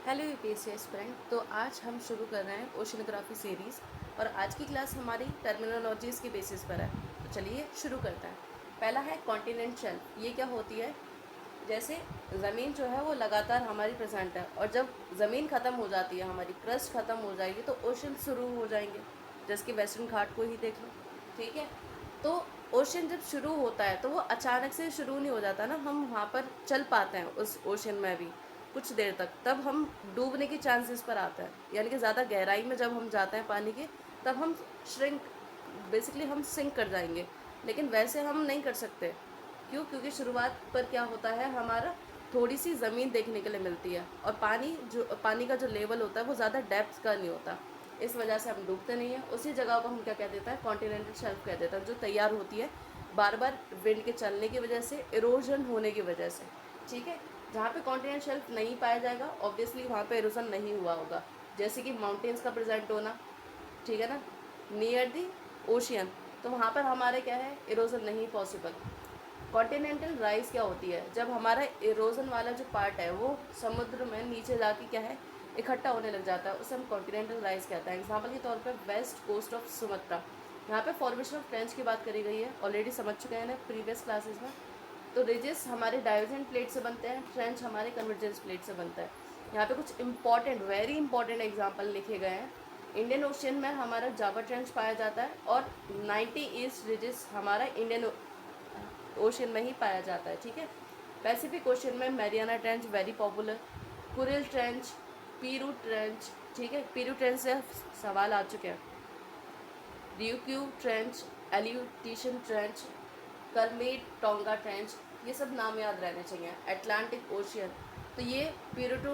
Hello UPSC aspirant. तो आज हम शुरू कर रहे हैं ओशनोग्राफी सीरीज़ और आज की क्लास हमारी टर्मिनोलॉजीज़ के बेसिस पर है। तो चलिए शुरू करते हैं। पहला है कॉन्टिनेंट शेल्फ। ये क्या होती है? जैसे ज़मीन जो है वो लगातार हमारी प्रेजेंट है और जब ज़मीन ख़त्म हो जाती है, हमारी क्रस्ट ख़त्म हो जाएगी तो ओशन शुरू हो जाएंगे। जैसे कि वेस्टर्न घाट को ही देख लो, ठीक है। तो ओशन जब शुरू होता है तो वो अचानक से शुरू नहीं हो जाता ना, हम वहाँ पर चल पाते हैं उस ओशन में भी कुछ देर तक, तब हम डूबने की चांसेस पर आते हैं। यानी कि ज़्यादा गहराई में जब हम जाते हैं पानी के, तब हम श्रिंक, बेसिकली हम सिंक कर जाएंगे। लेकिन वैसे हम नहीं कर सकते। क्यों? क्योंकि शुरुआत पर क्या होता है, हमारा थोड़ी सी ज़मीन देखने के लिए मिलती है और पानी का जो लेवल होता है वो ज़्यादा डेप्थ का नहीं होता। इस वजह से हम डूबते नहीं हैं। उसी जगह को हम क्या कह देते हैं, कॉन्टिनेंटल शेल्फ कह देते हैं, जो तैयार होती है बार बार विंड के चलने की वजह से, इरोजन होने की वजह से। ठीक है। जहाँ पे कॉन्टिनेंट शेल्फ नहीं पाया जाएगा, ऑब्वियसली वहाँ पे इरोजन नहीं हुआ होगा। जैसे कि माउंटेन्स का प्रेजेंट होना, ठीक है ना, नियर दी ओशियन, तो वहाँ पर हमारे क्या है, इरोजन नहीं पॉसिबल। कॉन्टिनेंटल राइज क्या होती है? जब हमारा इरोजन वाला जो पार्ट है वो समुद्र में नीचे जाके क्या है, इकट्ठा होने लग जाता है, उसे हम कॉन्टिनेंटल राइज कहते हैं। एग्जाम्पल के तौर पर वेस्ट कोस्ट ऑफ सुमात्रा, यहाँ पे फॉर्मेशन ऑफ ट्रेंच की बात करी गई है, ऑलरेडी समझ चुके हैं ना प्रीवियस क्लासेस में। तो रिजेस हमारे डाइवर्जेंट प्लेट से बनते हैं, ट्रेंच हमारे कन्वर्जेंस प्लेट से बनता है। यहाँ पे कुछ इंपॉर्टेंट, वेरी इंपॉर्टेंट एग्जाम्पल लिखे गए हैं। इंडियन ओशियन में हमारा जावा ट्रेंच पाया जाता है और 90 ईस्ट रिजेस हमारा इंडियन ओशियन में ही पाया जाता है, ठीक है। पैसिफिक ओशियन में Mariana Trench very popular, Kuril Trench, Peru Trench, ठीक है, पीरू ट्रेंच से सवाल आ चुके हैं। Ryukyu Trench, Aleutian Trench, Kermadec Tonga Trench, ये सब नाम याद रहने चाहिए। अटलांटिक ओशियन, तो ये पीरो टू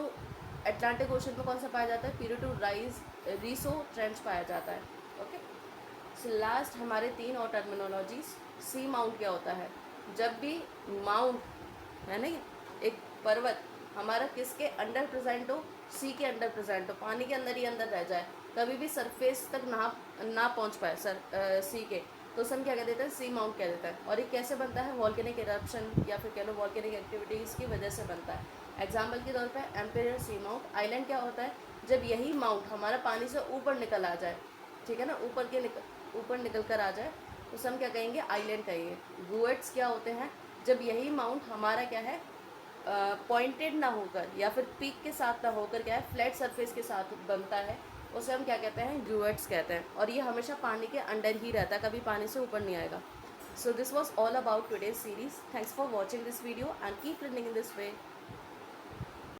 अटलांटिक ओशियन में कौन सा पाया जाता है, पीरो टू राइज रीसो ट्रेंच पाया जाता है। ओके। सो लास्ट हमारे तीन और टर्मिनोलॉजीज। सी माउंट क्या होता है? जब भी माउंट है ना, एक पर्वत हमारा किसके अंडर प्रेजेंट हो, सी के अंडर प्रेजेंट हो, पानी के अंदर ही अंदर रह जाए, कभी भी सरफेस तक ना पहुंच पाए सी के, तो उसे हम क्या कह देते हैं, सी माउंट कह देता है। और ये कैसे बनता है? वॉल्केनिक इरप्शन या फिर कह लो वॉल्केनिक एक्टिविटीज़ की वजह से बनता है। एग्जाम्पल के तौर पर एम्पेयर सी माउंट आइलैंड क्या होता है? जब यही माउंट हमारा पानी से ऊपर निकल आ जाए, ठीक है ना, ऊपर निकल कर आ जाए, तो हम क्या कहेंगे, आइलैंड कहेंगे। गुएट्स क्या होते हैं? जब यही माउंट हमारा क्या है, पॉइंटेड ना होकर या फिर पीक के साथ ना होकर क्या है, फ्लैट सरफेस के साथ बनता है, उसे हम क्या कहते हैं, ग्यूएट्स कहते हैं। और ये हमेशा पानी के अंडर ही रहता है, कभी पानी से ऊपर नहीं आएगा। So this was all about today's series. Thanks for watching this video and keep learning in this way.